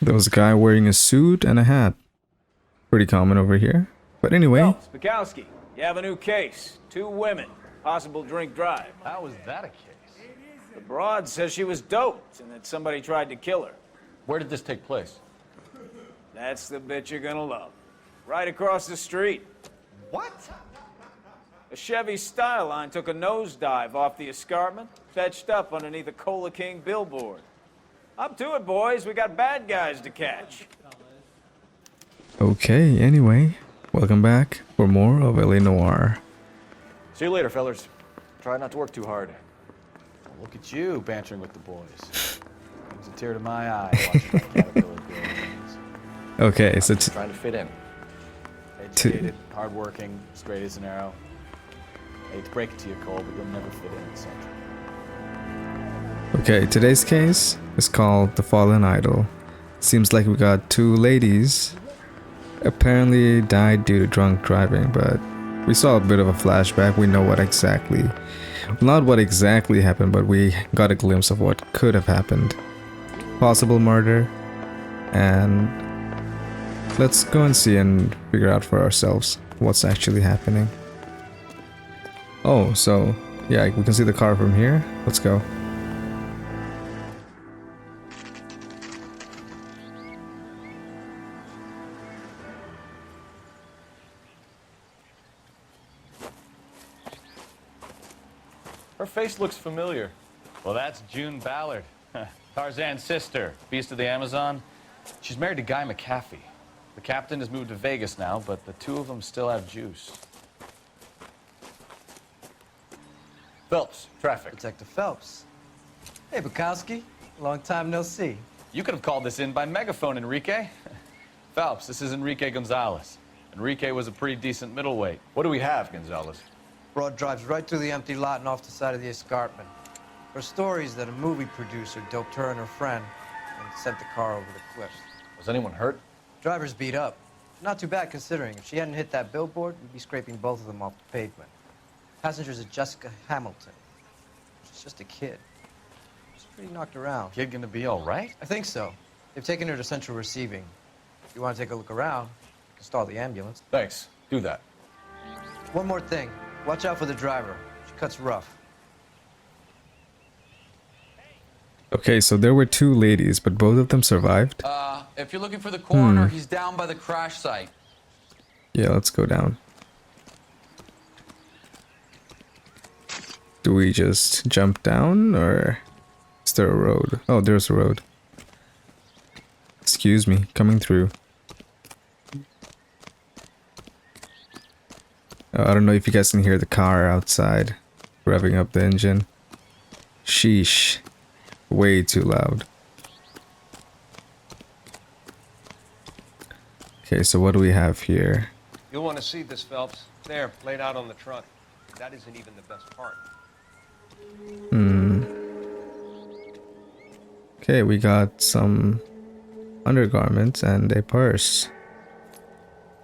There was a guy wearing a suit and a hat. Pretty common over here. But anyway. Oh, Spakowski, you have a new case. 2 women. Possible drink drive. How was that a case? The broad says she was doped and that somebody tried to kill her. Where did this take place? That's the bit you're gonna love. Right across the street. What? A Chevy Styline took a nosedive off the escarpment, fetched up underneath a Cola King billboard. Up to it, boys. We got bad guys to catch. Okay, anyway. Welcome back for more of Noire. See you later, fellers. Try not to work too hard. Look at you bantering with the boys. Brings a tear to my eye watching that caterpillar grow wings. Okay, so Trying to fit in. Educated, hardworking, straight as an arrow. Hate to break it to you, Cole, but you'll never fit in the center. okay, today's case is called The Fallen Idol. Seems like we got 2 ladies. Apparently died due to drunk driving, but we saw a bit of a flashback. We know what exactly, not what exactly happened, but we got a glimpse of what could have happened. Possible murder, and let's go and see and figure out for ourselves what's actually happening. Oh, so yeah, we can see the car from here. Let's go. Her face looks familiar. Well, that's June Ballard, Tarzan's sister, beast of the Amazon. She's married to Guy McAfee. The captain has moved to Vegas now, but the 2 of them still have juice. Phelps, traffic. Detective Phelps. Hey, Bukowski. Long time no see. You could have called this in by megaphone, Enrique. Phelps, this is Enrique Gonzalez. Enrique was a pretty decent middleweight. What do we have, Gonzalez? Broad drives right through the empty lot and off the side of the escarpment. Her story is that a movie producer doped her and her friend and sent the car over the cliffs. Was anyone hurt? Driver's beat up. Not too bad considering. If she hadn't hit that billboard, we'd be scraping both of them off the pavement. Passengers are Jessica Hamilton. She's just a kid. She's pretty knocked around. Kid gonna be all right? I think so. They've taken her to central receiving. If you want to take a look around, you can stall the ambulance. Thanks. Do that. One more thing. Watch out for the driver. She cuts rough. Okay, so there were 2 ladies, but both of them survived. If you're looking for the coroner, he's down by the crash site. Yeah, let's go down. Do we just jump down, or is there a road? Oh, there's a road. Excuse me, coming through. I don't know if you guys can hear the car outside revving up the engine. Sheesh. Way too loud. Okay, so what do we have here? You'll want to see this, Phelps. There, laid out on the trunk. That isn't even the best part. Okay, we got some undergarments and a purse.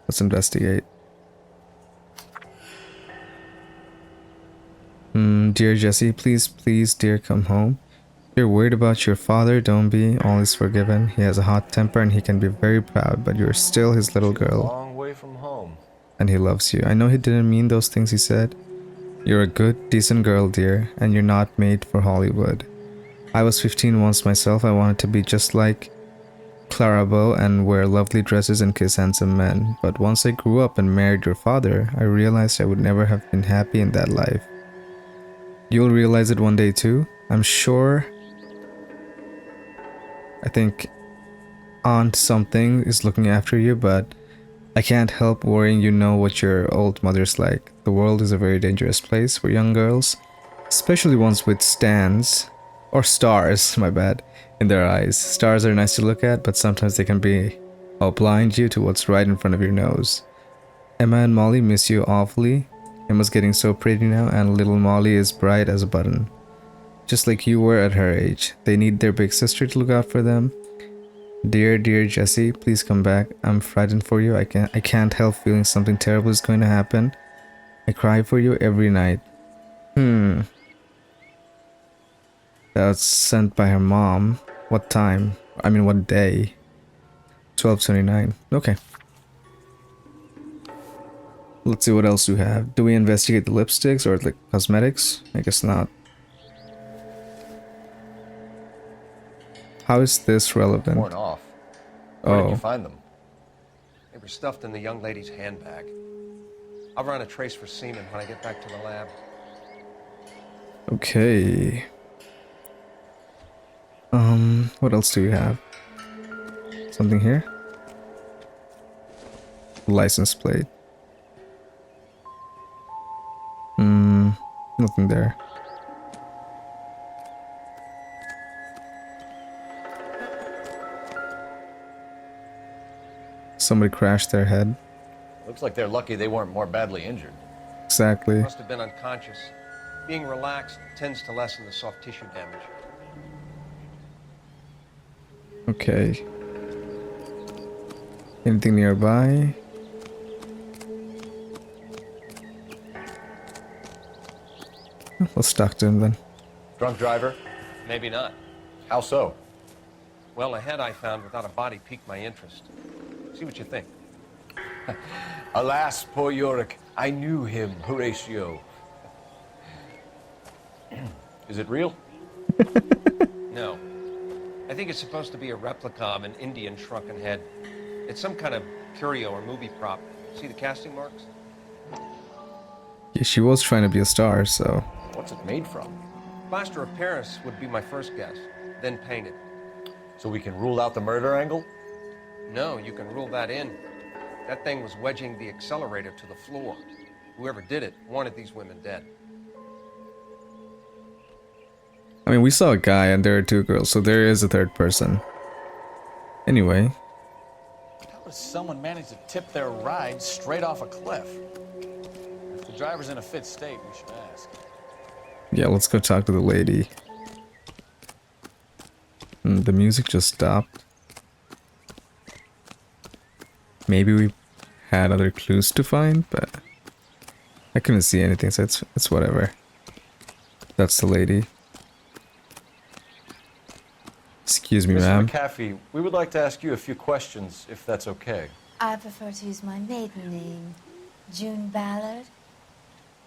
Let's investigate. Dear Jesse, please, dear, come home. If you're worried about your father, don't be. All is forgiven. He has a hot temper and he can be very proud, but you're still his little girl. Long way from home. And he loves you. I know he didn't mean those things he said. You're a good, decent girl, dear, and you're not made for Hollywood. I was 15 once myself. I wanted to be just like Clarabelle and wear lovely dresses and kiss handsome men. But once I grew up and married your father, I realized I would never have been happy in that life. You'll realize it one day too, I'm sure. I think Aunt something is looking after you, but I can't help worrying. You know what your old mother's like. The world is a very dangerous place for young girls, especially ones with stars, my bad, in their eyes. Stars are nice to look at, but sometimes they can be blind you to what's right in front of your nose. Emma and Molly miss you awfully. Emma's getting so pretty now, and little Molly is bright as a button. Just like you were at her age. They need their big sister to look out for them. Dear Jesse, please come back. I'm frightened for you. I can't help feeling something terrible is going to happen. I cry for you every night. That was sent by her mom. What time? I mean, what day? 1279. Okay. Let's see what else we have. Do we investigate the lipsticks or the cosmetics? I guess not. How is this relevant? Worn off. Where did you Oh, find them? They were stuffed in the young lady's handbag. I'll run a trace for semen when I get back to the lab. okay. What else do we have? Something here? License plate. Nothing there. Somebody crashed their head. Looks like they're lucky they weren't more badly injured. Exactly. Must have been unconscious. Being relaxed tends to lessen the soft tissue damage. Okay. Anything nearby? Let's talk to him then. Drunk driver? Maybe not. How so? Well, a head I found without a body piqued my interest. See what you think. Alas, poor Yorick. I knew him, Horatio. Is it real? No. I think it's supposed to be a replica of an Indian shrunken head. It's some kind of curio or movie prop. See the casting marks? Yeah, she was trying to be a star, so... What's it made from? Plaster of Paris would be my first guess, then painted. So we can rule out the murder angle? No, you can rule that in. That thing was wedging the accelerator to the floor. Whoever did it wanted these women dead. I mean, we saw a guy and there are two girls, so there is a third person. Anyway, How does someone manage to tip their ride straight off a cliff? If the driver's in a fit state, we should ask. yeah, let's go talk to the lady. The music just stopped. Maybe we had other clues to find, but I couldn't see anything, so it's whatever. That's the lady. Excuse me, Mr. ma'am. McAfee, we would like to ask you a few questions, if that's okay. I prefer to use my maiden name, June Ballard.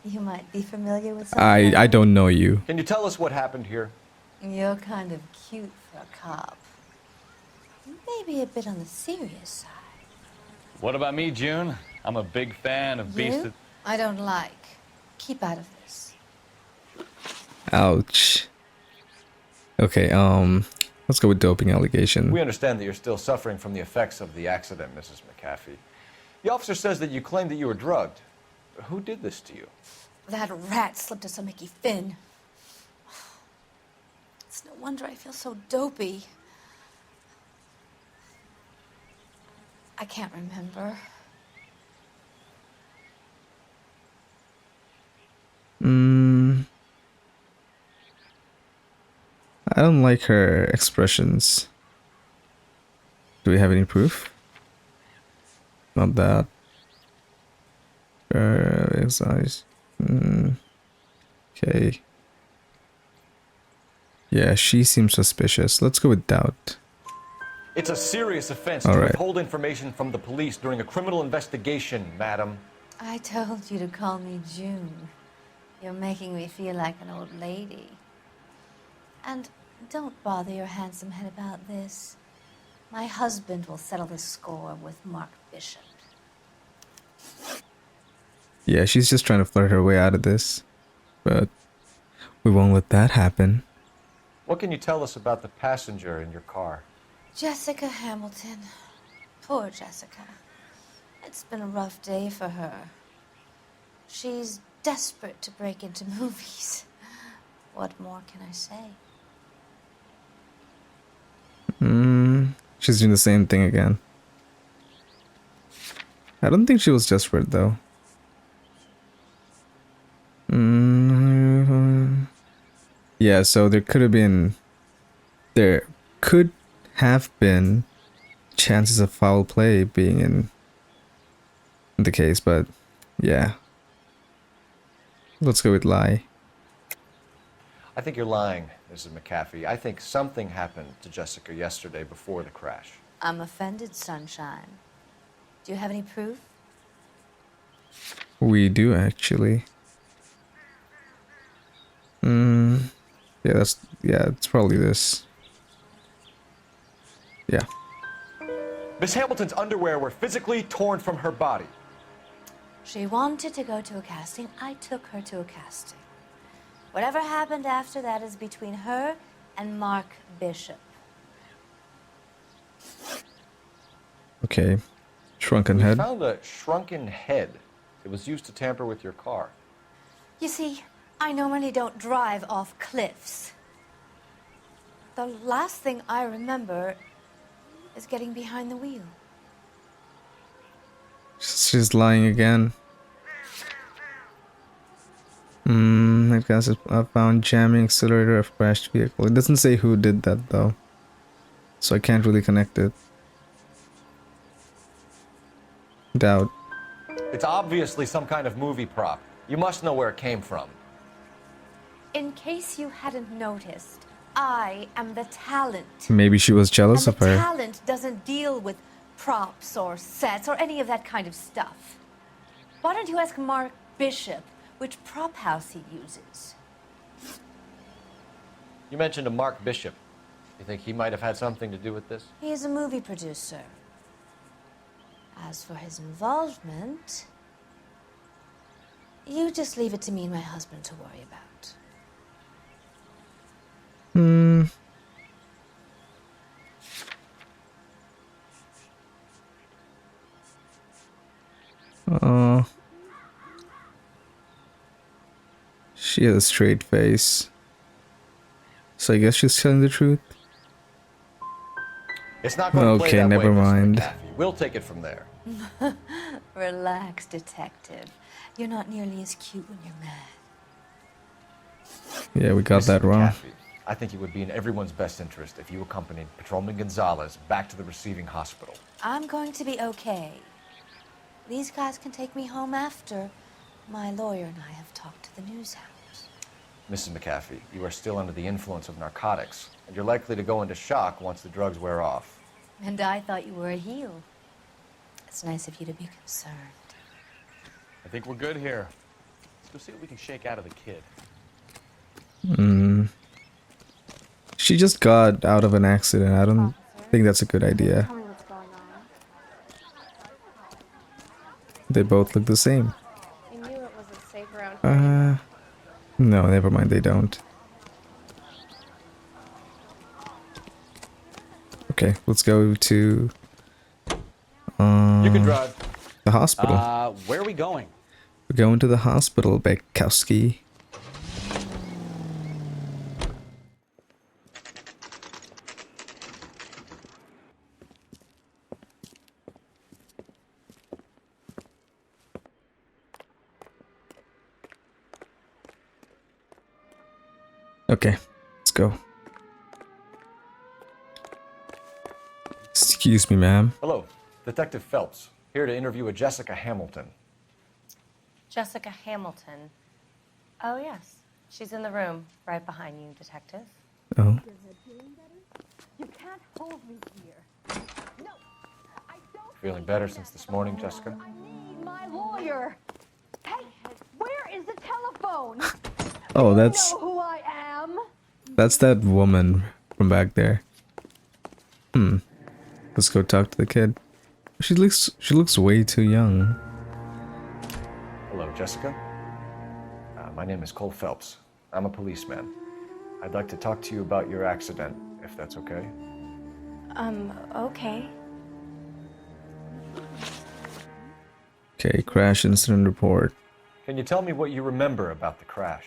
You might be familiar with something. I don't know you. Can you tell us what happened here? You're kind of cute for a cop. Maybe a bit on the serious side. What about me, June? I'm a big fan of Beast You? of... I don't like. Keep out of this. Ouch. Okay, let's go with doping allegation. We understand that you're still suffering from the effects of the accident, Mrs. McAfee. The officer says that you claimed that you were drugged. Who did this to you? That rat slipped us some Mickey Finn. It's no wonder I feel so dopey. I can't remember. I don't like her expressions. Do we have any proof? Not that. His eyes. Okay. Yeah, she seems suspicious. Let's go with doubt. It's a serious offense All to right. withhold information from the police during a criminal investigation, madam. I told you to call me June. You're making me feel like an old lady. And don't bother your handsome head about this. My husband will settle the score with Mark Bishop. Yeah, she's just trying to flirt her way out of this. But we won't let that happen. What can you tell us about the passenger in your car? Jessica Hamilton. Poor Jessica. It's been a rough day for her. She's desperate to break into movies. What more can I say? She's doing the same thing again. I don't think she was desperate though. Yeah, so there could have been chances of foul play being in the case, but yeah. Let's go with lie. I think you're lying, Mrs. McAfee. I think something happened to Jessica yesterday before the crash. I'm offended, Sunshine. Do you have any proof? We do actually. Yeah, it's probably this. Yeah. Miss Hamilton's underwear were physically torn from her body. She wanted to go to a casting. I took her to a casting. Whatever happened after that is between her and Mark Bishop. Okay. Shrunken We head. found a shrunken head. It was used to tamper with your car. You see, I normally don't drive off cliffs. The last thing I remember is getting behind the wheel. She's lying again. I guess I found jamming accelerator of crashed vehicle. It doesn't say who did that though, so I can't really connect it. Doubt. It's obviously some kind of movie prop. You must know where it came from. In case you hadn't noticed, I am the talent. Maybe she was jealous And of the her. talent doesn't deal with props or sets or any of that kind of stuff. Why don't you ask Mark Bishop which prop house he uses? You mentioned a Mark Bishop. You think he might have had something to do with this? He is a movie producer. As for his involvement, you just leave it to me and my husband to worry about. She has a straight face, so I guess she's telling the truth. It's not going to play Okay, that never way, Mr. mind. McAfee. We'll take it from there. Relax, detective. You're not nearly as cute when you're mad. Yeah, we got Mrs. that wrong. McAfee, I think it would be in everyone's best interest if you accompanied Patrolman Gonzalez back to the receiving hospital. I'm going to be okay. These guys can take me home after. My lawyer and I have talked to the news house. Mrs. McAfee, you are still under the influence of narcotics, and you're likely to go into shock once the drugs wear off. And I thought you were a heel. It's nice of you to be concerned. I think we're good here. Let's go see what we can shake out of the kid. She just got out of an accident. I don't think that's a good idea. Tell me what's going on. They both look the same. I knew it wasn't safe around here. No, never mind, they don't. Okay, let's go to You can drive. the hospital. Where are we going? We're going to the hospital, Bekowski. Okay, let's go. Excuse me, ma'am. Hello, Detective Phelps, here to interview a Jessica Hamilton. Jessica Hamilton. Oh, yes. She's in the room right behind you, Detective. Oh, You can't hold me here. No, I don't. Feeling better since this morning, Jessica? I need my lawyer. Hey, where is the telephone? oh, You that's know who I am. that woman from back there. Let's go talk to the kid. She looks way too young. Hello, Jessica. My name is Cole Phelps. I'm a policeman. I'd like to talk to you about your accident, if that's okay. Okay. Okay, crash incident report. Can you tell me what you remember about the crash?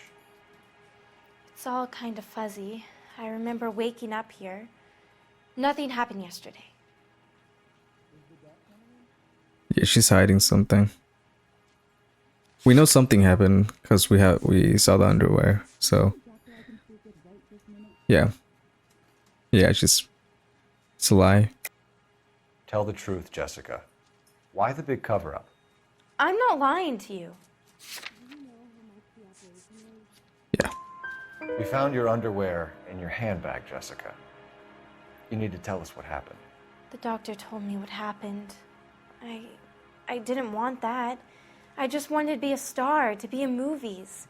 It's all kind of fuzzy. I remember waking up here. Nothing happened yesterday. Yeah, she's hiding something. We know something happened because we saw the underwear. So yeah, it's a lie. Tell the truth, Jessica. Why the big cover-up? I'm not lying to you. Yeah, We found your underwear in your handbag, Jessica. You need to tell us what happened. The doctor told me what happened. I didn't want that. I just wanted to be a star, to be in movies.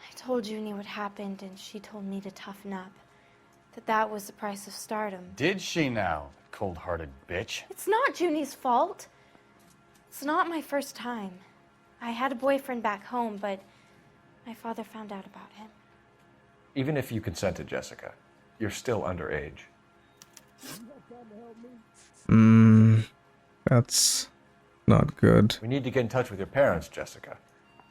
I told Junie what happened, and she told me to toughen up. That was the price of stardom. Did she now, cold-hearted bitch? It's not Junie's fault. It's not my first time. I had a boyfriend back home, but my father found out about him. Even if you consented, Jessica, you're still underage. That's not good. We need to get in touch with your parents, Jessica,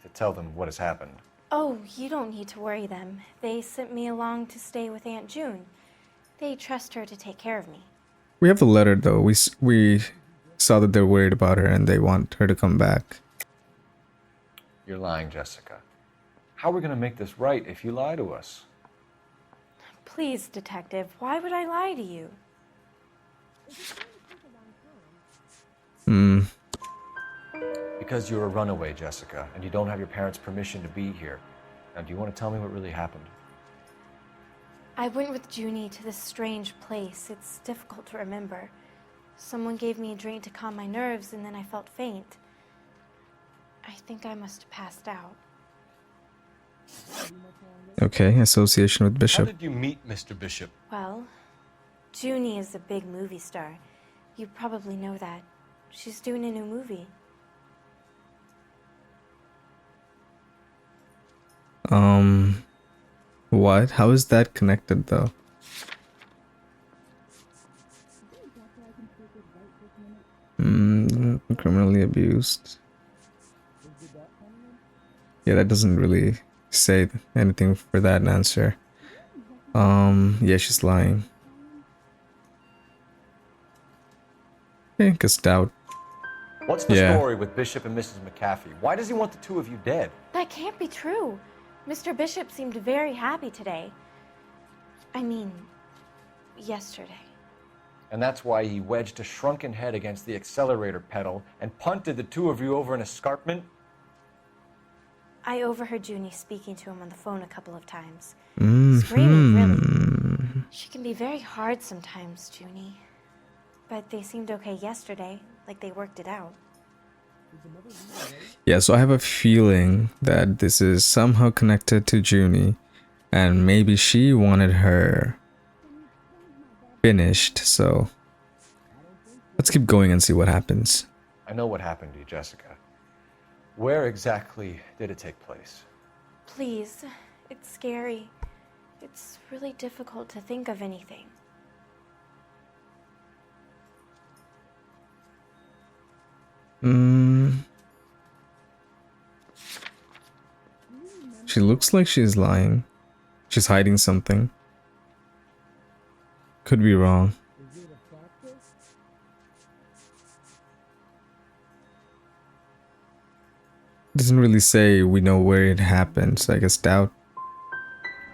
to tell them what has happened. Oh, you don't need to worry them. They sent me along to stay with Aunt June. They trust her to take care of me. We have the letter though. We saw that they're worried about her and they want her to come back. You're lying, Jessica. How are we going to make this right if you lie to us? Please, Detective, why would I lie to you? Because you're a runaway, Jessica, and you don't have your parents' permission to be here. Now, do you want to tell me what really happened? I went with Junie to this strange place. It's difficult to remember. Someone gave me a drink to calm my nerves, and then I felt faint. I think I must have passed out. Okay, association with How Bishop. did you meet Mr. Bishop? Well, Junie is a big movie star. You probably know that. She's doing a new movie. What? How is that connected though? Criminally abused. Yeah, that doesn't really say anything for that answer. Yeah, she's lying. Okay, guess doubt. What's the Yeah. story with Bishop and Mrs. McAfee? Why does he want the two of you dead? That can't be true. Mr. Bishop seemed very happy today. I mean, yesterday. And that's why he wedged a shrunken head against the accelerator pedal and punted the two of you over an escarpment? I overheard Junie speaking to him on the phone a couple of times. Screaming, really. She can be very hard sometimes, Junie. But they seemed okay yesterday, like they worked it out. Yeah, so I have a feeling that this is somehow connected to Junie, and maybe she wanted her finished, so let's keep going and see what happens. I know what happened to you, Jessica. Where exactly did it take place? Please, it's scary. It's really difficult to think of anything. She looks like she's lying. She's hiding something. Could be wrong. Doesn't really say we know where it happened, so I guess doubt.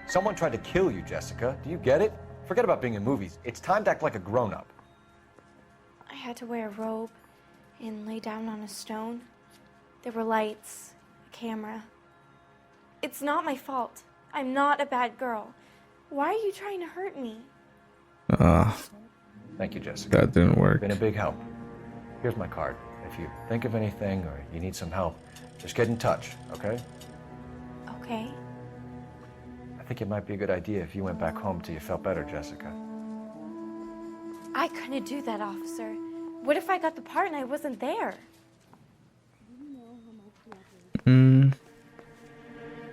Someone tried to kill you, Jessica. Do you get it? Forget about being in movies. It's time to act like a grown-up. I had to wear a robe and lay down on a stone. There were lights, a camera. It's not my fault. I'm not a bad girl. Why are you trying to hurt me? Thank you, Jessica. That didn't work. Been a big help. Here's my card. If you think of anything or you need some help, just get in touch, okay? Okay. I think it might be a good idea if you went back home till you felt better, Jessica. I couldn't do that, officer. What if I got the part and I wasn't there?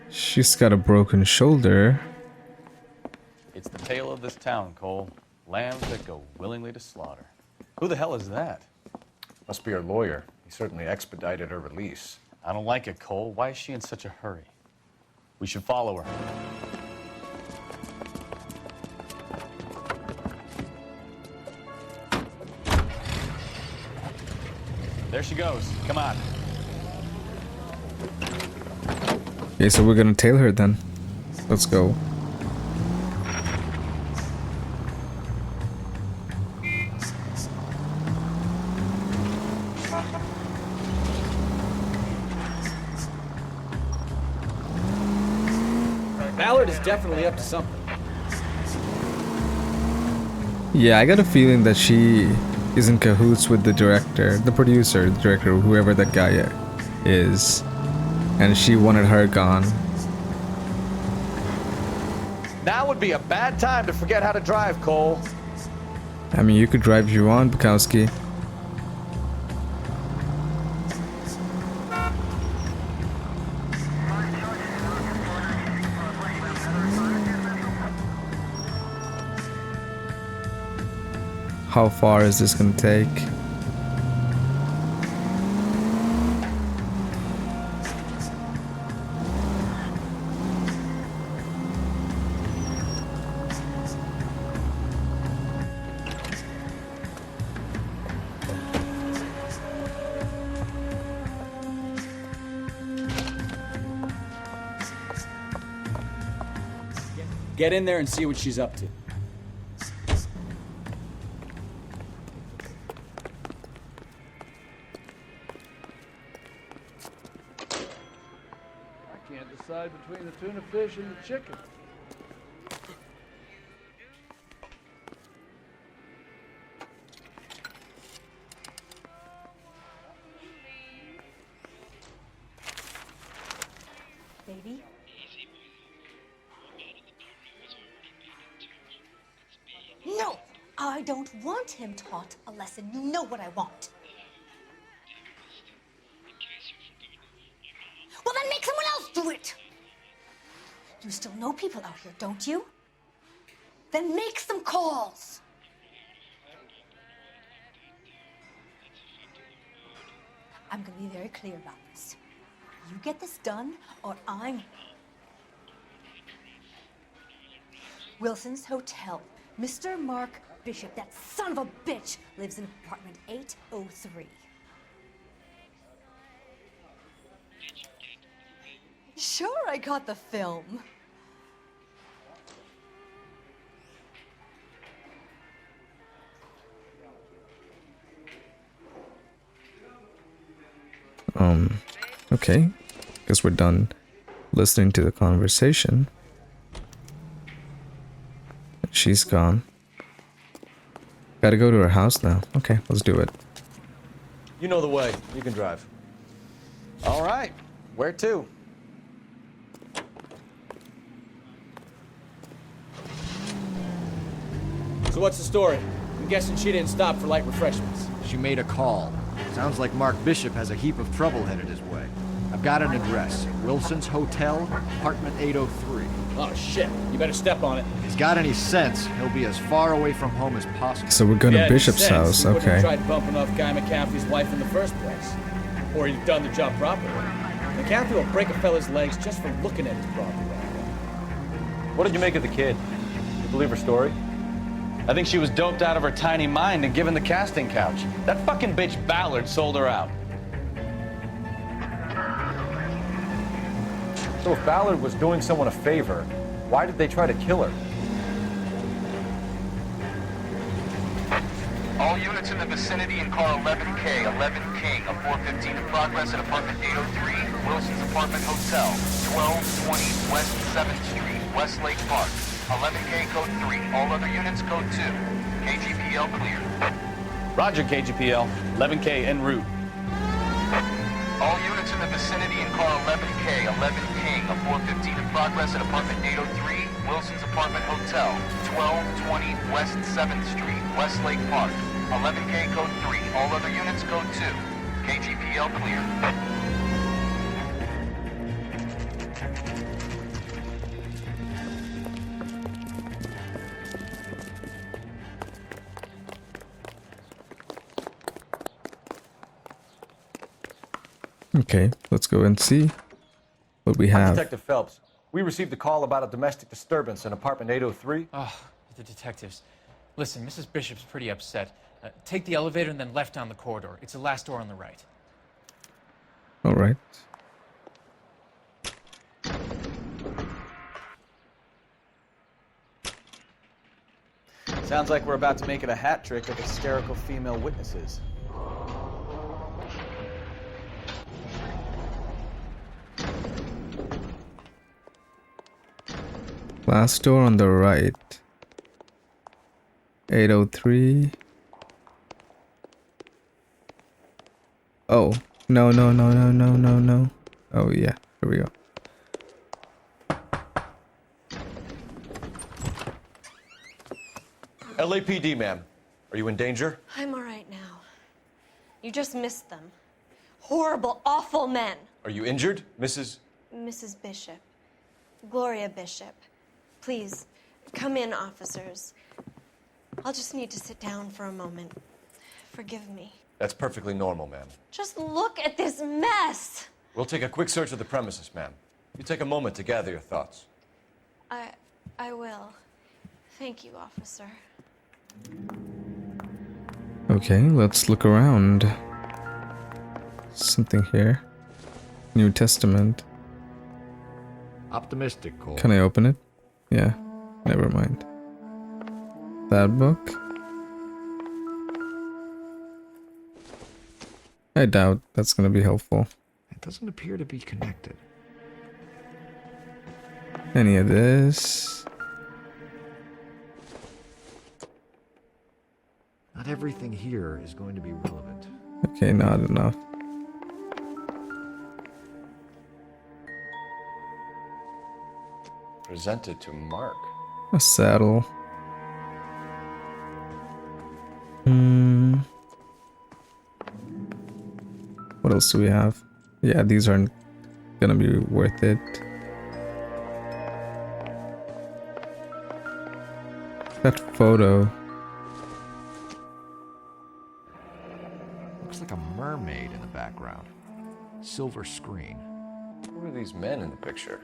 She's got a broken shoulder. It's the tale of this town, Cole. Lambs that go willingly to slaughter. Who the hell is that? Must be her lawyer. He certainly expedited her release. I don't like it, Cole. Why is she in such a hurry? We should follow her. There she goes. Come on. Okay, so we're gonna tail her then. Let's go. Ballard is definitely up to something. Yeah, I got a feeling that she is in cahoots with the director, the producer, the director, whoever that guy is. And she wanted her gone. Now would be a bad time to forget how to drive, Cole. I mean, you could drive if you want, Bukowski. How far is this gonna take? Get in there and see what she's up to. I can't decide between the tuna fish and the chicken. Baby? No! I don't want him taught a lesson. You know what I want. Well, then make someone else do it! You still know people out here, don't you? Then make some calls! I'm gonna be very clear about this. You get this done, or I'm... Wilson's Hotel. Mr. Mark Bishop, that son of a bitch, lives in apartment 803. Sure, I got the film. Okay. Guess we're done listening to the conversation. She's gone. Gotta go to her house now. Okay, let's do it. You know the way. You can drive. All right. Where to? So what's the story? I'm guessing she didn't stop for light refreshments. She made a call. Sounds like Mark Bishop has a heap of trouble headed his way. I've got an address. Wilson's Hotel, apartment 803. Oh, shit. You better step on it. If he's got any sense, he'll be as far away from home as possible. So we're going to Yeah, Bishop's makes sense. house, He wouldn't have okay. tried bumping off Guy McCaffrey's wife in the first place. Or he'd done the job properly. McCaffrey will break a fella's legs just for looking at his property. What did you make of the kid? You believe her story? I think she was doped out of her tiny mind and given the casting couch. That fucking bitch Ballard sold her out. So if Ballard was doing someone a favor, why did they try to kill her? All units in the vicinity in car 11K, 11 King, a 415 in progress at apartment 803, Wilson's Apartment Hotel, 1220 West 7th Street, Westlake Park. 11K code 3, all other units code 2. KGPL clear. Roger, KGPL. 11K en route. All units in the vicinity in car 11K, 11 King, a 415 in progress at apartment 803, Wilson's Apartment Hotel, 1220 West 7th Street, Westlake Park. 11K code 3, all other units code 2. KGPL clear. Okay, let's go and see what we have. Detective Phelps, we received a call about a domestic disturbance in apartment 803. Oh, the detectives. Listen, Mrs. Bishop's pretty upset. Take the elevator and then left down the corridor. It's the last door on the right. All right. Sounds like we're about to make it a hat trick of hysterical female witnesses. Last door on the right. 803. Oh, no, no, no, no, no, no, no. Oh, yeah, here we go. LAPD, ma'am. Are you in danger? I'm all right now. You just missed them. Horrible, awful men. Are you injured, Mrs.? Mrs. Bishop. Gloria Bishop. Please, come in, officers. I'll just need to sit down for a moment. Forgive me. That's perfectly normal, ma'am. Just look at this mess. We'll take a quick search of the premises, ma'am. You take a moment to gather your thoughts. I will. Thank you, officer. Okay, let's look around. Something here. New Testament. Optimistic, Cole. Can I open it? Yeah, never mind. That book? I doubt that's gonna be helpful. It doesn't appear to be connected. Any of this? Not everything here is going to be relevant. Okay, not enough. Presented to Mark. A saddle. What else do we have? Yeah, these aren't gonna be worth it. That photo. Looks like a mermaid in the background. Silver screen. Who are these men in the picture?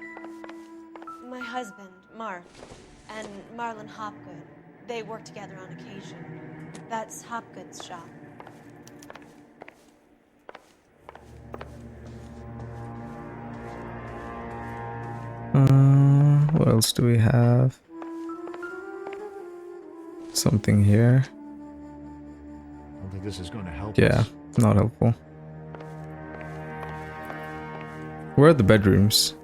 My husband, Mark, and Marlon Hopgood. They work together on occasion. That's Hopgood's shop. What else do we have? Something here. I don't think this is going to help Yeah, us. not helpful. Where are the bedrooms?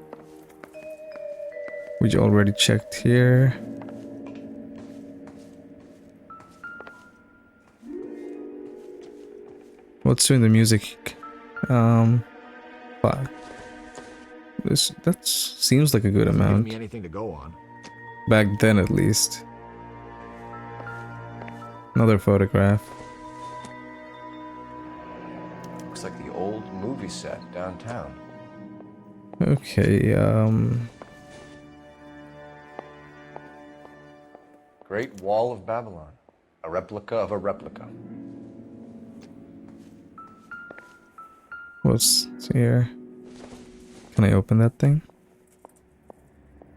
We already checked here. What's doing the music? But that seems like a good Doesn't give amount. me anything to go on. Back then, at least. Another photograph. Looks like the old movie set downtown. Okay, Great Wall of Babylon. A replica of a replica. what's here? Can I open that thing?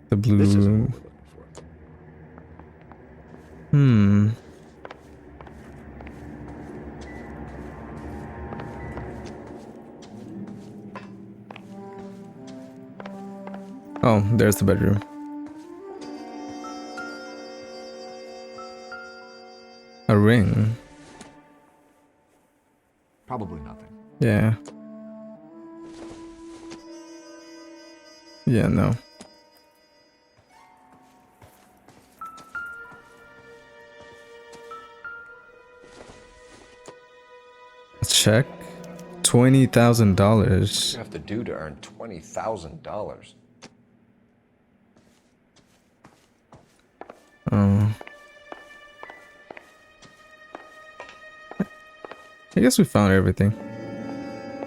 The blue. This isn't what we're looking for. Oh, there's the bedroom. A ring. Probably nothing. Yeah. Yeah, no. Let's check. $20,000. What do you have to do to earn $20,000? Oh. I guess we found everything.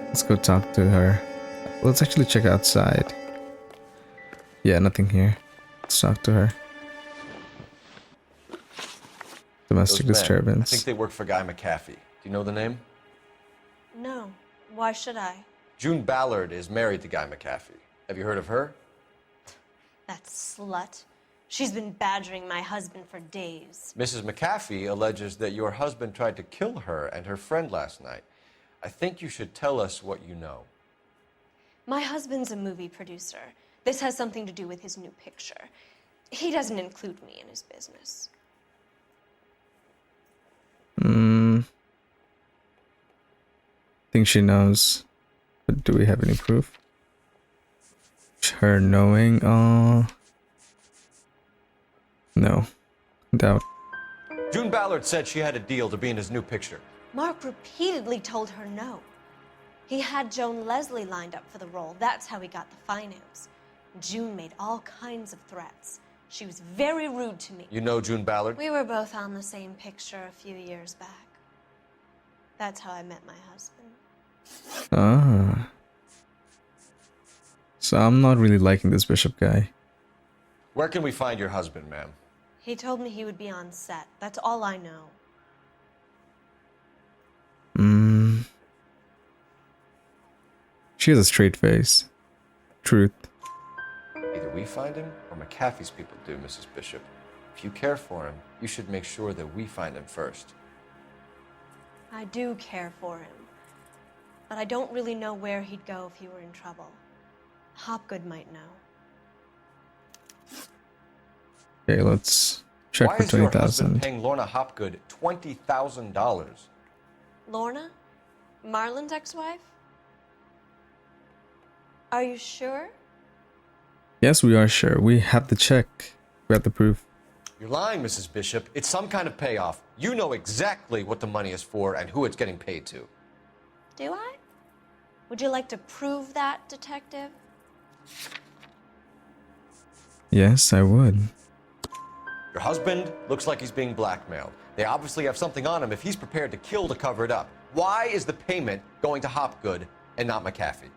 Let's go talk to her. Let's actually check outside. Yeah, nothing here. Let's talk to her. Domestic Those men, disturbance. I think they work for Guy McAfee. Do you know the name? No. Why should I? June Ballard is married to Guy McAfee. Have you heard of her? That slut. She's been badgering my husband for days. Mrs. McAfee alleges that your husband tried to kill her and her friend last night. I think you should tell us what you know. My husband's a movie producer. This has something to do with his new picture. He doesn't include me in his business. Think she knows. But do we have any proof? Her knowing, no. Doubt. June Ballard said she had a deal to be in his new picture. Mark repeatedly told her no. He had Joan Leslie lined up for the role. That's how he got the finance. June made all kinds of threats. She was very rude to me. You know June Ballard? We were both on the same picture a few years back. That's how I met my husband. Ah. So I'm not really liking this Bishop guy. Where can we find your husband, ma'am? He told me he would be on set. That's all I know. She has a straight face. Truth. Either we find him or McAfee's people do, Mrs. Bishop. If you care for him, you should make sure that we find him first. I do care for him. But I don't really know where he'd go if he were in trouble. Hopgood might know. Okay, let's check Why for is your husband 20,000. paying Lorna Hopgood $20,000? Lorna? Marlon's ex-wife? Are you sure? Yes, we are sure. We have the check. We have the proof. You're lying, Mrs. Bishop. It's some kind of payoff. You know exactly what the money is for and who it's getting paid to. Do I? Would you like to prove that, detective? Yes, I would. Your husband looks like he's being blackmailed. They obviously have something on him if he's prepared to kill to cover it up. Why is the payment going to Hopgood and not McAfee?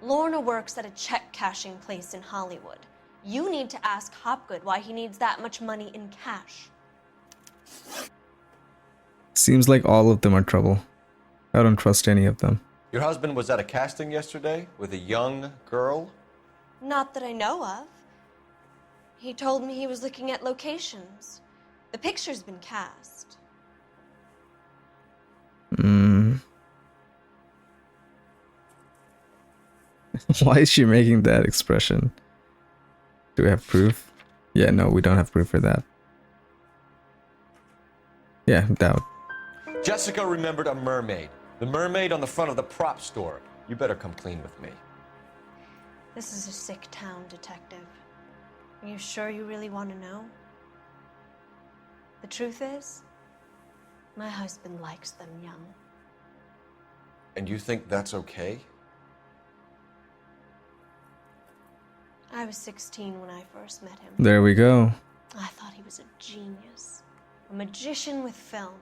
Lorna works at a check cashing place in Hollywood. You need to ask Hopgood why he needs that much money in cash. Seems like all of them are trouble. I don't trust any of them. Your husband was at a casting yesterday with a young girl? Not that I know of. He told me he was looking at locations. The picture's been cast. Why is she making that expression? Do we have proof? Yeah, no, we don't have proof for that. Yeah, doubt. Jessica remembered a mermaid. The mermaid on the front of the prop store. You better come clean with me. This is a sick town, detective. Are you sure you really want to know? The truth is, my husband likes them young. And you think that's okay? I was 16 when I first met him. There we go. I thought he was a genius, a magician with film.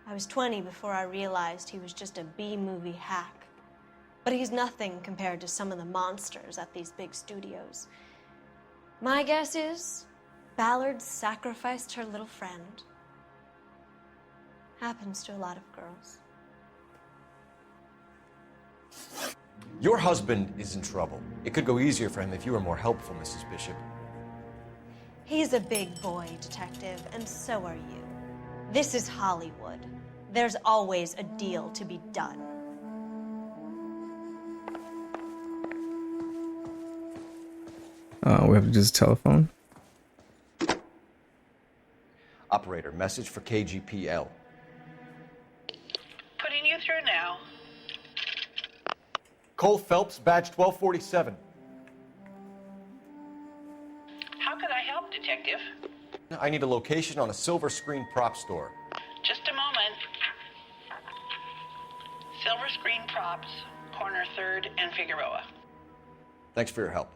I was 20 before I realized he was just a B-movie hack. But he's nothing compared to some of the monsters at these big studios. My guess is Ballard sacrificed her little friend. Happens to a lot of girls. Your husband is in trouble. It could go easier for him if you were more helpful, Mrs. Bishop. He's a big boy, detective, and so are you. This is Hollywood. There's always a deal to be done. We have to use a telephone. Operator, message for KGPL. Putting you through now. Cole Phelps, badge 1247. How can I help, Detective? I need a location on a silver screen prop store. Just a moment. Silver Screen Props, corner 3rd and Figueroa. Thanks for your help.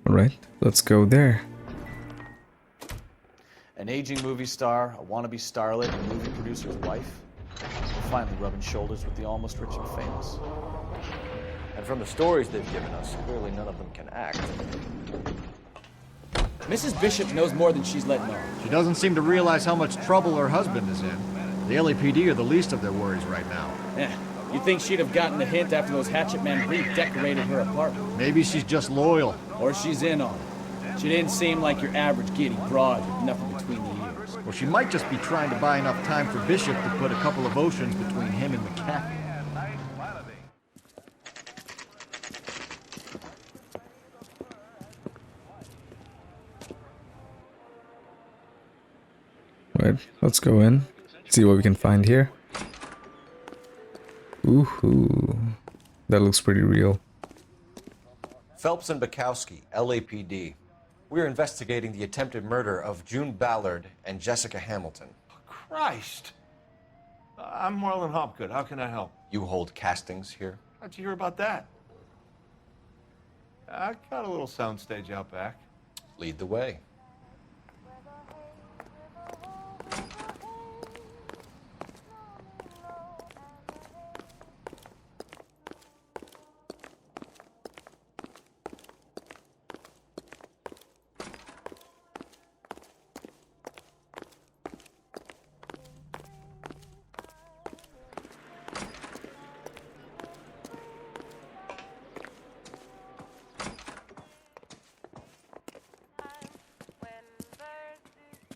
Alright, let's go there. An aging movie star, a wannabe starlet, a movie producer's wife. Finally rubbing shoulders with the almost rich and famous. And from the stories they've given us, clearly none of them can act. Mrs. Bishop knows more than she's letting on. She doesn't seem to realize how much trouble her husband is in. The LAPD are the least of their worries right now. Yeah, you'd think she'd have gotten the hint after those hatchet men redecorated her apartment. Maybe she's just loyal. Or she's in on it. She didn't seem like your average giddy broad with nothing between the ears. Well, she might just be trying to buy enough time for Bishop to put a couple of oceans between him and McAfee. Right, let's go in. See what we can find here. Ooh, that looks pretty real. Phelps and Bukowski, LAPD. We're investigating the attempted murder of June Ballard and Jessica Hamilton. Christ! I'm Marlon Hopgood. How can I help? You hold castings here? How'd you hear about that? I got a little soundstage out back. Lead the way.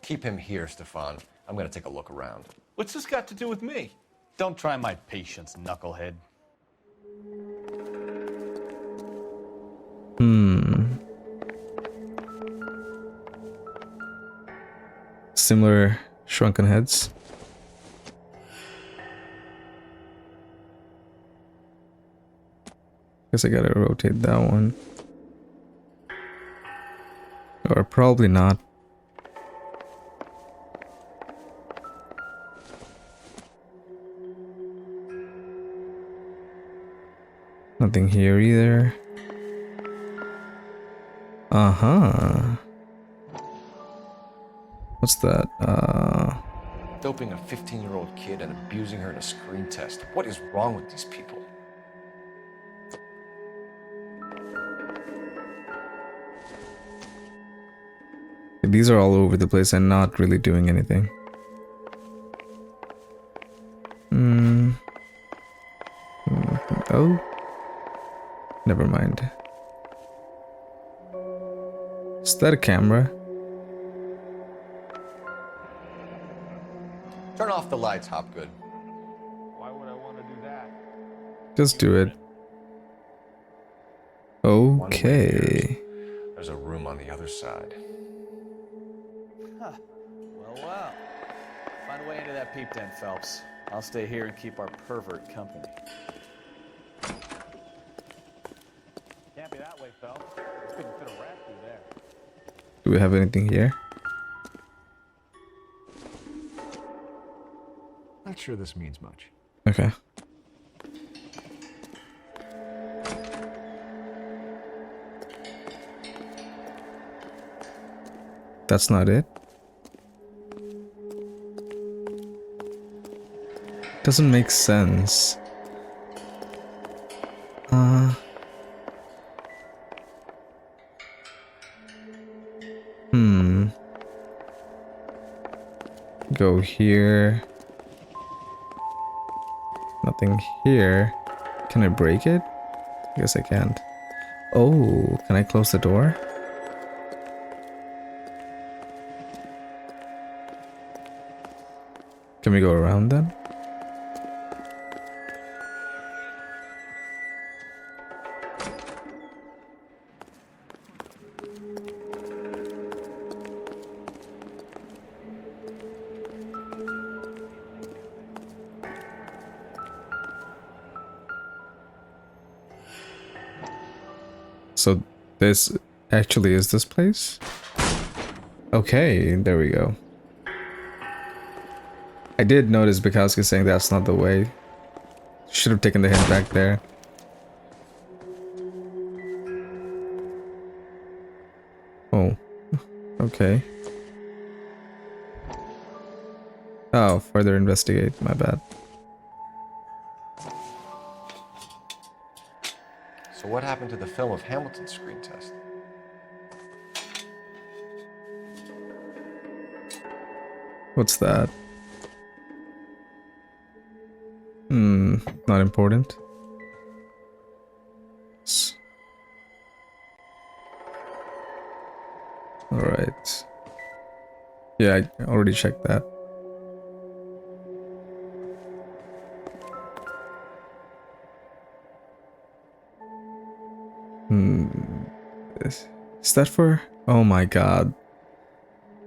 Keep him here, Stefan. I'm gonna take a look around. What's this got to do with me? Don't try my patience, knucklehead. Similar shrunken heads. Guess I gotta rotate that one. Or probably not. Nothing here either. Uh-huh. What's that? Doping a 15-year-old kid and abusing her in a screen test. What is wrong with these people? These are all over the place and not really doing anything. Oh. Never mind. Is that a camera? Turn off the lights, Hopgood. Why would I want to do that? Just do it. Okay. There's a room on the other side. Huh. Well. Find a way into that peep den, Phelps. I'll stay here and keep our pervert company. Can't be that way, Phelps. You couldn't fit a rat through there. Do we have anything here? Not sure this means much. Okay. That's not it. Doesn't make sense. Go here. Nothing here. Can I break it? I guess I can't. Oh, can I close the door? Can we go around then? So this actually is this place? Okay, there we go. I did notice Bukowski saying that's not the way. Should have taken the hint back there. Oh, okay. Oh, further investigate, my bad. So what happened to the film of Hamilton's screen test? What's that? Not important. Alright. Yeah, I already checked that. Is that for? Oh my god.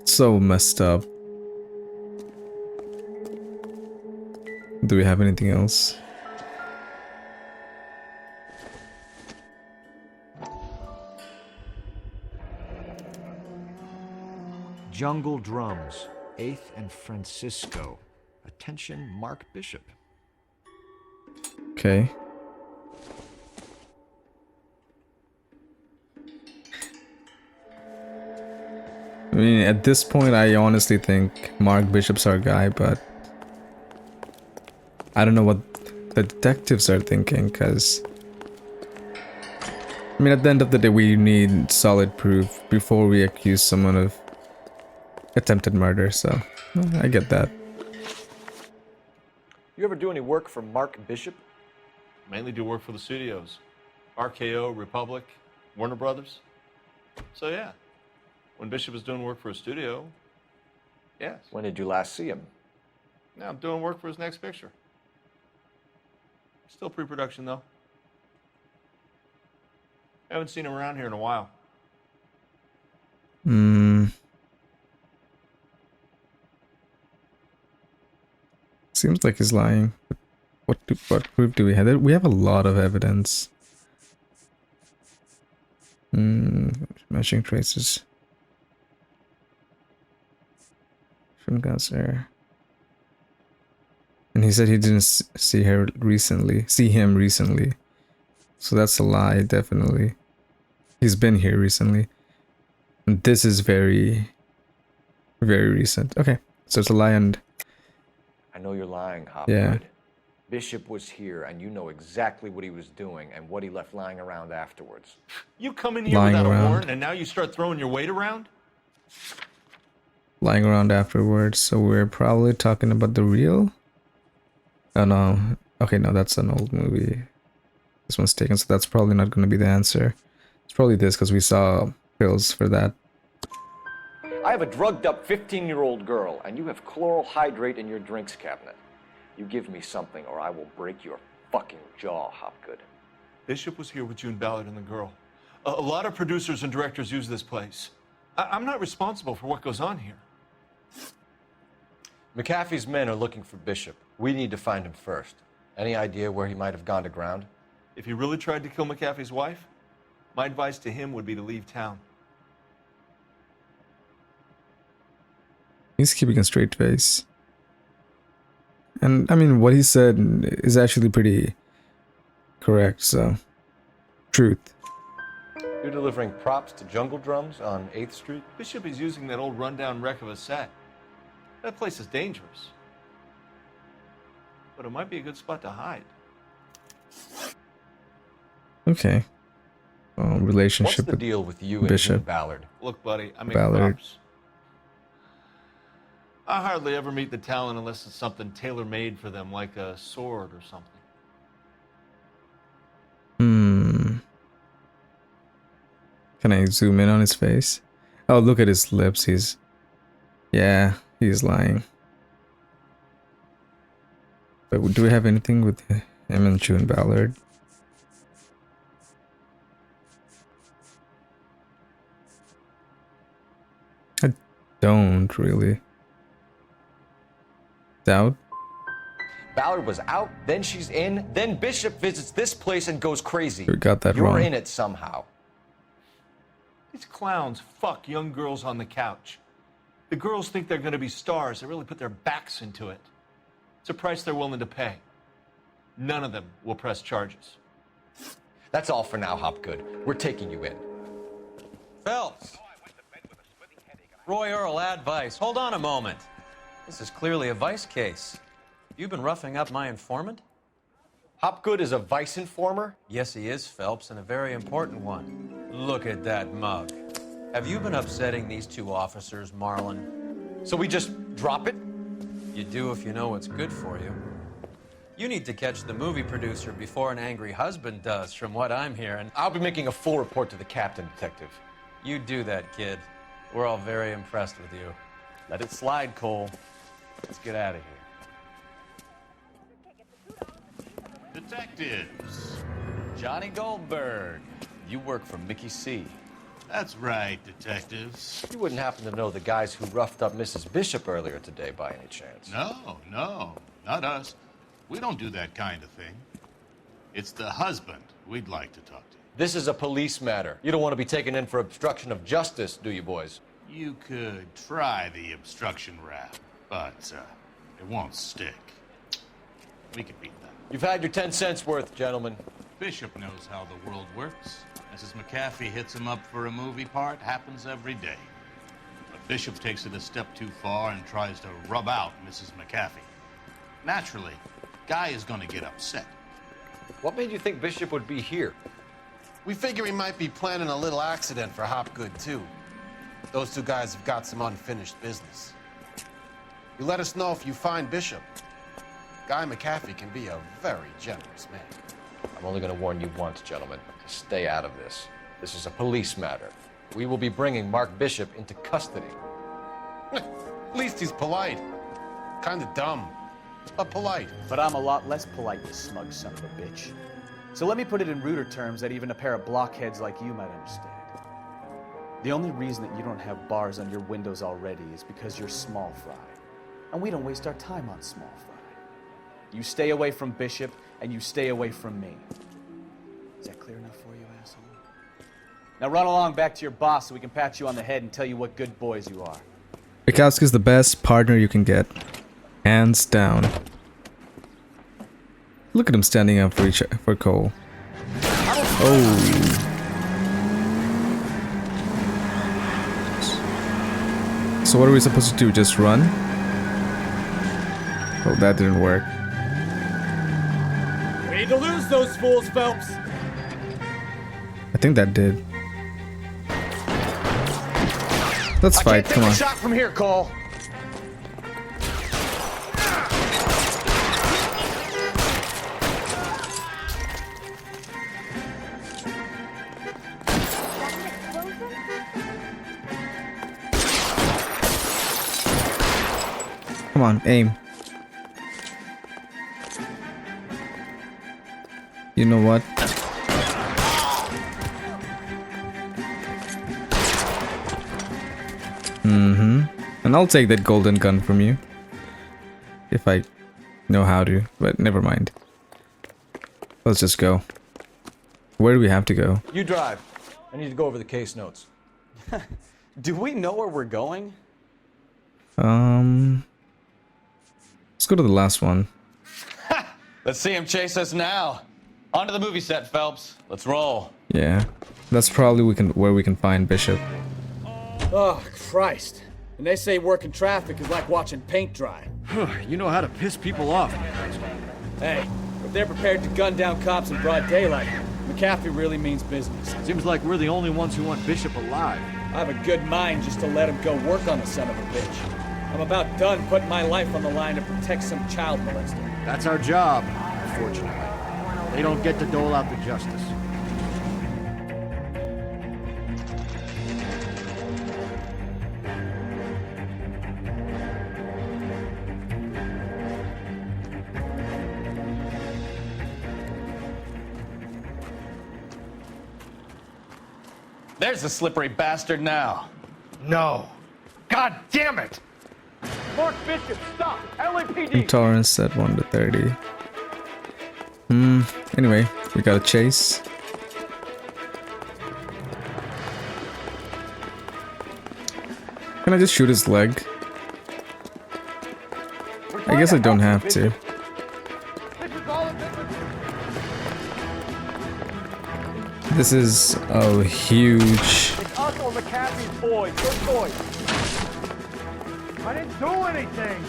So messed up. Do we have anything else? Jungle Drums, 8th and Francisco. Attention, Mark Bishop. Okay. I mean, at this point, I honestly think Mark Bishop's our guy, but I don't know what the detectives are thinking, because I mean, at the end of the day, we need solid proof before we accuse someone of attempted murder, so I get that. You ever do any work for Mark Bishop? Mainly do work for the studios. RKO, Republic, Warner Brothers. So yeah, when Bishop is doing work for a studio, yes. When did you last see him? Now I'm doing work for his next picture. Still pre-production though. Haven't seen him around here in a while. Seems like he's lying. What proof do we have? We have a lot of evidence. Matching traces. From guns there. And he said he didn't see him recently. So that's a lie, definitely. He's been here recently. And this is very, very recent. Okay, so it's a lie, and I know you're lying, Hopgood. Yeah. Bishop was here, and you know exactly what he was doing and what he left lying around afterwards. You come in here Lying without around. a warrant, and now you start throwing your weight around? lying around afterwards. So we're probably talking about the real. Oh no. Okay, no, that's an old movie. This one's taken, so that's probably not going to be the answer. It's probably this, because we saw pills for that. I have a drugged up 15-year-old girl, and you have chloral hydrate in your drinks cabinet. You give me something, or I will break your fucking jaw, Hopgood. Bishop was here with June Ballard and the girl. A lot of producers and directors use this place. I'm not responsible for what goes on here. McAfee's men are looking for Bishop. We need to find him first. Any idea where he might have gone to ground? If he really tried to kill McAfee's wife, my advice to him would be to leave town. He's keeping a straight face. And I mean, what he said is actually pretty correct, so truth. You're delivering props to Jungle Drums on 8th Street? Bishop is using that old rundown wreck of a set. That place is dangerous. But it might be a good spot to hide. Okay. Relationship What's the deal with you and Bishop. Ballard? Look, buddy, I make Ballard. props. I hardly ever meet the talent unless it's something tailor-made for them, like a sword or something. Can I zoom in on his face? Oh, look at his lips. Yeah, he's lying. But do we have anything with him and June Ballard? I don't really. Doubt? Ballard was out, then she's in, then Bishop visits this place and goes crazy. We got that You're wrong. in it somehow. These clowns fuck young girls on the couch. The girls think they're going to be stars. They really put their backs into it. It's a price they're willing to pay. None of them will press charges. That's all for now, Hopgood. We're taking you in. Phelps! Roy Earl, advice. Hold on a moment. This is clearly a vice case. You've been roughing up my informant? Hopgood is a vice informer? Yes, he is, Phelps, and a very important one. Look at that mug. Have you been upsetting these two officers, Marlon? So we just drop it? You do if you know what's good for you. You need to catch the movie producer before an angry husband does, from what I'm hearing. I'll be making a full report to the captain, Detective. You do that, kid. We're all very impressed with you. Let it slide, Cole. Let's get out of here. Detectives. Johnny Goldberg. You work for Mickey C. That's right, detectives. You wouldn't happen to know the guys who roughed up Mrs. Bishop earlier today by any chance? No, not us. We don't do that kind of thing. It's the husband we'd like to talk to. This is a police matter. You don't want to be taken in for obstruction of justice, do you, boys? You could try the obstruction rap, but it won't stick. We could beat that. You've had your 10 cents worth, gentlemen. Bishop knows how the world works. Mrs. McAfee hits him up for a movie part, happens every day. But Bishop takes it a step too far and tries to rub out Mrs. McAfee. Naturally, Guy is gonna get upset. What made you think Bishop would be here? We figure he might be planning a little accident for Hopgood, too. Those two guys have got some unfinished business. You let us know if you find Bishop. Guy McAfee can be a very generous man. I'm only going to warn you once, gentlemen, to stay out of this. This is a police matter. We will be bringing Mark Bishop into custody. At least he's polite. Kind of dumb, but polite. But I'm a lot less polite, you smug son of a bitch. So let me put it in ruder terms that even a pair of blockheads like you might understand. The only reason that you don't have bars on your windows already is because you're small fry. And we don't waste our time on small fry. You stay away from Bishop, and you stay away from me. Is that clear enough for you, asshole? Now run along back to your boss so we can pat you on the head and tell you what good boys you are. Bukowski's the best partner you can get. Hands down. Look at him standing up for Cole. Oh. So what are we supposed to do? Just run? Oh, that didn't work. We need to lose those fools, Phelps. I think that did. Let's fight, come on. Shot from here, Cole. Come on, aim. You know what? And I'll take that golden gun from you. If I know how to, but never mind. Let's just go. Where do we have to go? You drive. I need to go over the case notes. Do we know where we're going? Let's go to the last one. Let's see him chase us now. Onto the movie set, Phelps. Let's roll. Yeah. That's probably where we can find Bishop. Oh, Christ. And they say working traffic is like watching paint dry. You know how to piss people off. Hey, if they're prepared to gun down cops in broad daylight, McAfee really means business. Seems like we're the only ones who want Bishop alive. I have a good mind just to let him go work on the son of a bitch. I'm about done putting my life on the line to protect some child molester. That's our job, unfortunately. They don't get to dole out the justice. There's the slippery bastard now. No. God damn it! Mark Bishop, stop! LAPD! Intolerance at 1 to 30. Anyway, we got a chase. Can I just shoot his leg? I guess I don't have to. This is a huge... It's us or McAfee's boys. Good boys. I didn't do anything.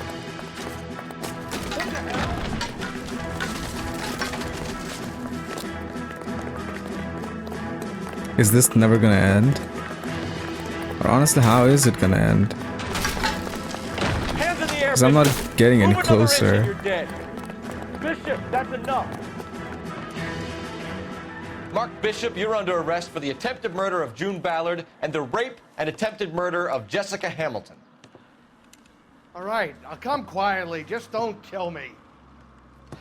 Is this never gonna end? Or honestly, how is it gonna end? Hands in the air, Because I'm not Bishop. getting any Move another inch and closer. you're dead. Bishop, that's enough. Mark Bishop, you're under arrest for the attempted murder of June Ballard and the rape and attempted murder of Jessica Hamilton. All right, I'll come quietly. Just don't kill me.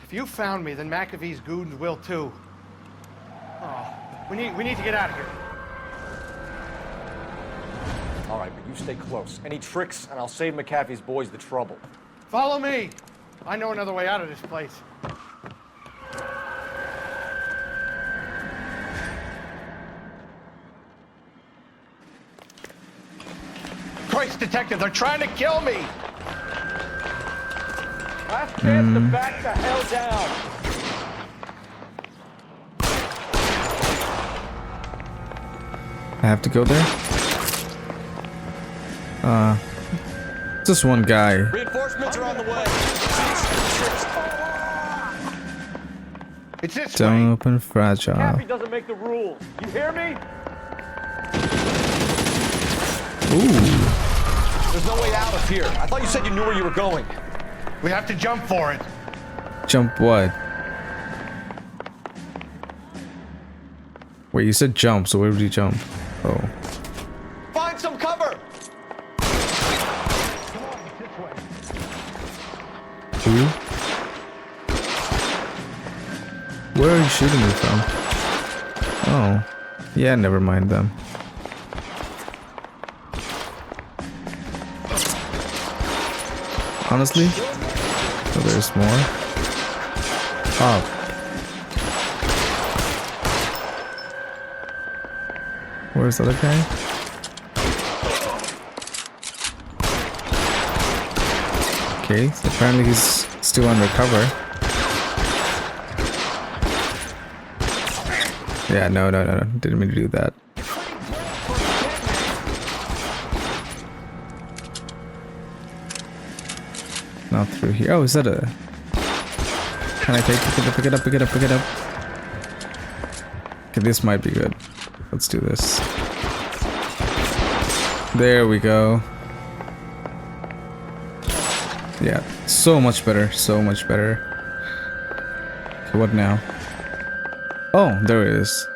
If you found me, then McAfee's goons will too. Oh, we need to get out of here. All right, but you stay close. Any tricks, and I'll save McAfee's boys the trouble. Follow me. I know another way out of this place. Christ, detective, they're trying to kill me! Last chance to back the hell down. I have to go there? Just one guy. Reinforcements are on the way. It's this Don't way. open fragile. Cappy doesn't make the rules. You hear me? Ooh. There's no way out of here. I thought you said you knew where you were going. We have to jump for it. Jump what? Wait, you said jump, so where would you jump? Oh. Find some cover. Who? Where are you shooting me from? Oh. Yeah, never mind them. Honestly? Oh, there's more. Oh. Where's the other guy? Okay, so apparently he's still undercover. Yeah, no. Didn't mean to do that. Not through here. Oh, is that a... Can I pick it up? Okay, this might be good. Let's do this. There we go. Yeah, so much better. Okay, what now? Oh, there it is.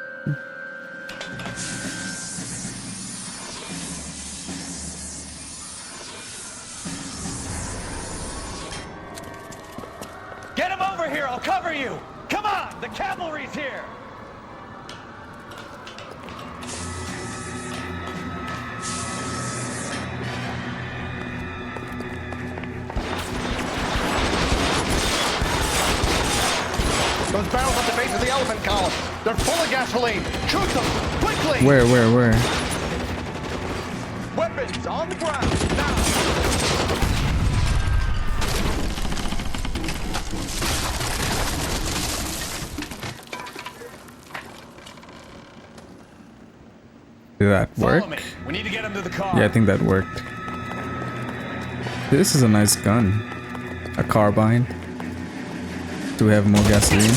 Get him over here. I'll cover you. Come on. The cavalry's here. Those barrels at the base of the elephant column. They're full of gasoline. Shoot them, quickly! Where? Weapons on the ground. Now. Did that work? Follow me. We need to get him to the car. Yeah, I think that worked. This is a nice gun. A carbine. Do we have more gasoline?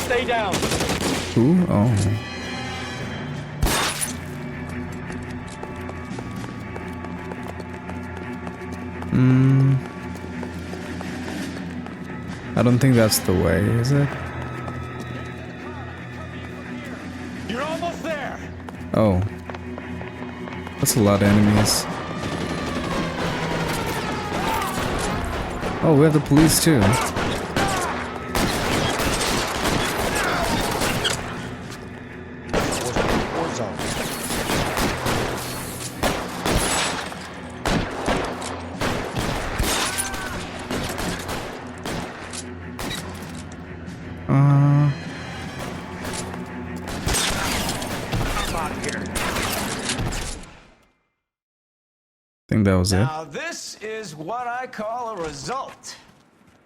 Stay down. Ooh, oh. I don't think that's the way, is it? You're almost there. Oh. That's a lot of enemies. Oh, we have the police too. I think that was it. Now, this is what I call a result.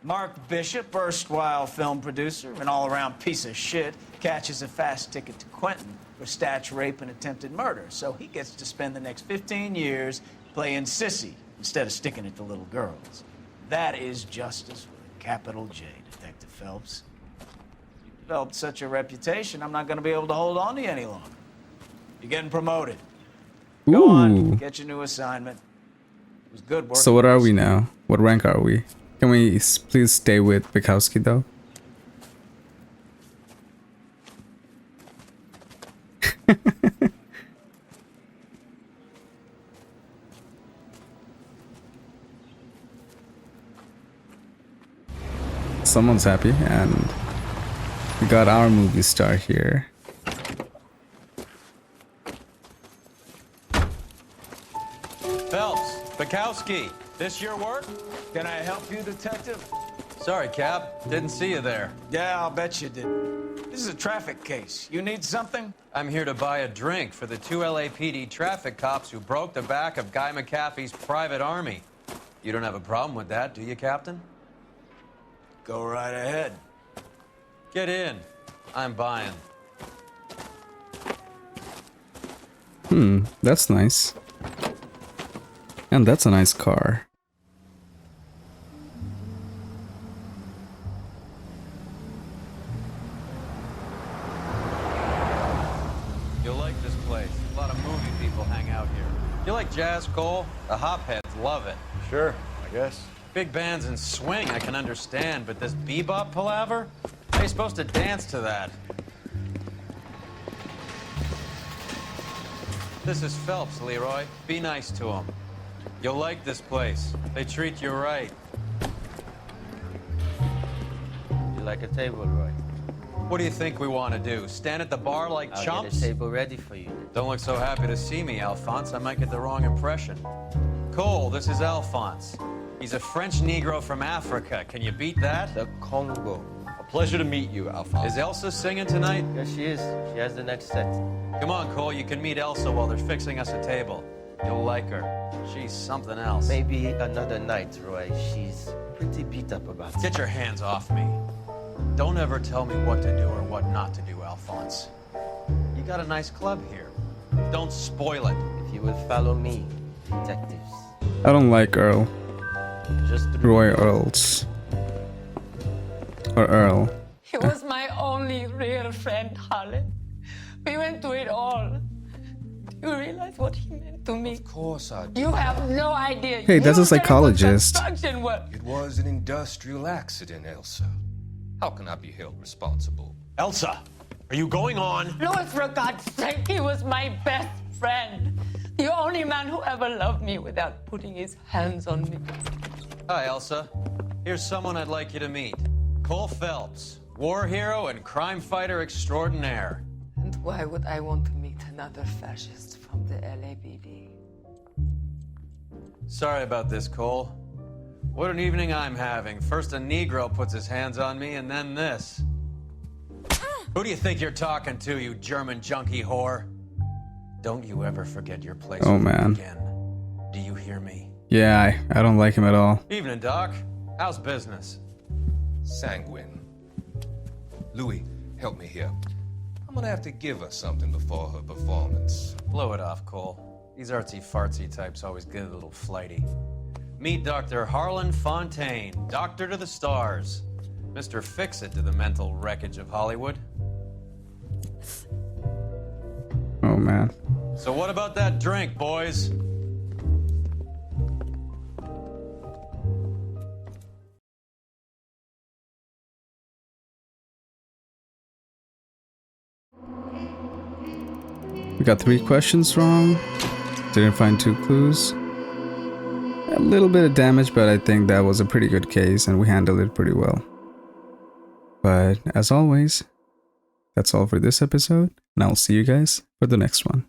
Mark Bishop, erstwhile film producer and all-around piece of shit, catches a fast ticket to Quentin for statch rape and attempted murder. So he gets to spend the next 15 years playing sissy instead of sticking it to little girls. That is justice with a capital J, Detective Phelps. You developed such a reputation, I'm not going to be able to hold on to you any longer. You're getting promoted. Go on, get your new assignment. It was good work. So what are we now? What rank are we? Can we please stay with Bukowski though? Someone's happy, and we got our movie star here. Phelps, Bukowski, this your work? Can I help you, Detective? Sorry, Cap. Didn't see you there. Yeah, I'll bet you did. This is a traffic case. You need something? I'm here to buy a drink for the 2 LAPD traffic cops who broke the back of Guy McAfee's private army. You don't have a problem with that, do you, Captain? Go right ahead. Get in. I'm buying. That's nice. And that's a nice car. You'll like this place. A lot of movie people hang out here. You like jazz, Cole? The hopheads love it. Sure, I guess. Big bands and swing I can understand, but this bebop palaver? How are you supposed to dance to that? This is Phelps, Leroy. Be nice to him. You'll like this place. They treat you right. You like a table, Roy? What do you think we want to do? Stand at the bar like I'll chumps? get a table ready for you. Don't look so happy to see me, Alphonse. I might get the wrong impression. Cole, this is Alphonse. He's a French Negro from Africa. Can you beat that? The Congo. A pleasure to meet you, Alphonse. Is Elsa singing tonight? Yes, she is. She has the next set. Come on, Cole. You can meet Elsa while they're fixing us a table. You'll like her. She's something else. Maybe another night, Roy. She's pretty beat up about it. Get your hands off me. Don't ever tell me what to do or what not to do, Alphonse. You got a nice club here. Don't spoil it. If you will follow me, detectives. I don't like Earl. Just Roy Earls. Or Earl. He was my only real friend, Harlan. We went through it all. Do you realize what he meant to me? Of course I do. You have no idea. Hey, that's You a psychologist. did construction work. It was an industrial accident, Elsa. How can I be held responsible? Elsa, are you going on? Louis, for God's sake, he was my best friend. The only man who ever loved me without putting his hands on me. Hi, Elsa. Here's someone I'd like you to meet. Cole Phelps, war hero and crime fighter extraordinaire. And why would I want to meet another fascist from the LAPD? Sorry about this, Cole. What an evening I'm having. First a Negro puts his hands on me, and then this. Who do you think you're talking to, you German junkie whore? Don't you ever forget your place Oh, with me man. again. Do you hear me? Yeah, I don't like him at all. Evening, Doc. How's business? Sanguine. Louis, help me here. I'm gonna have to give her something before her performance. Blow it off, Cole. These artsy-fartsy types always get a little flighty. Meet Dr. Harlan Fontaine, doctor to the stars. Mr. Fix-It to the mental wreckage of Hollywood. Oh, man. So what about that drink, boys? We got 3 questions wrong. Didn't find 2 clues. A little bit of damage, but I think that was a pretty good case and we handled it pretty well. But as always, that's all for this episode, and I'll see you guys for the next one.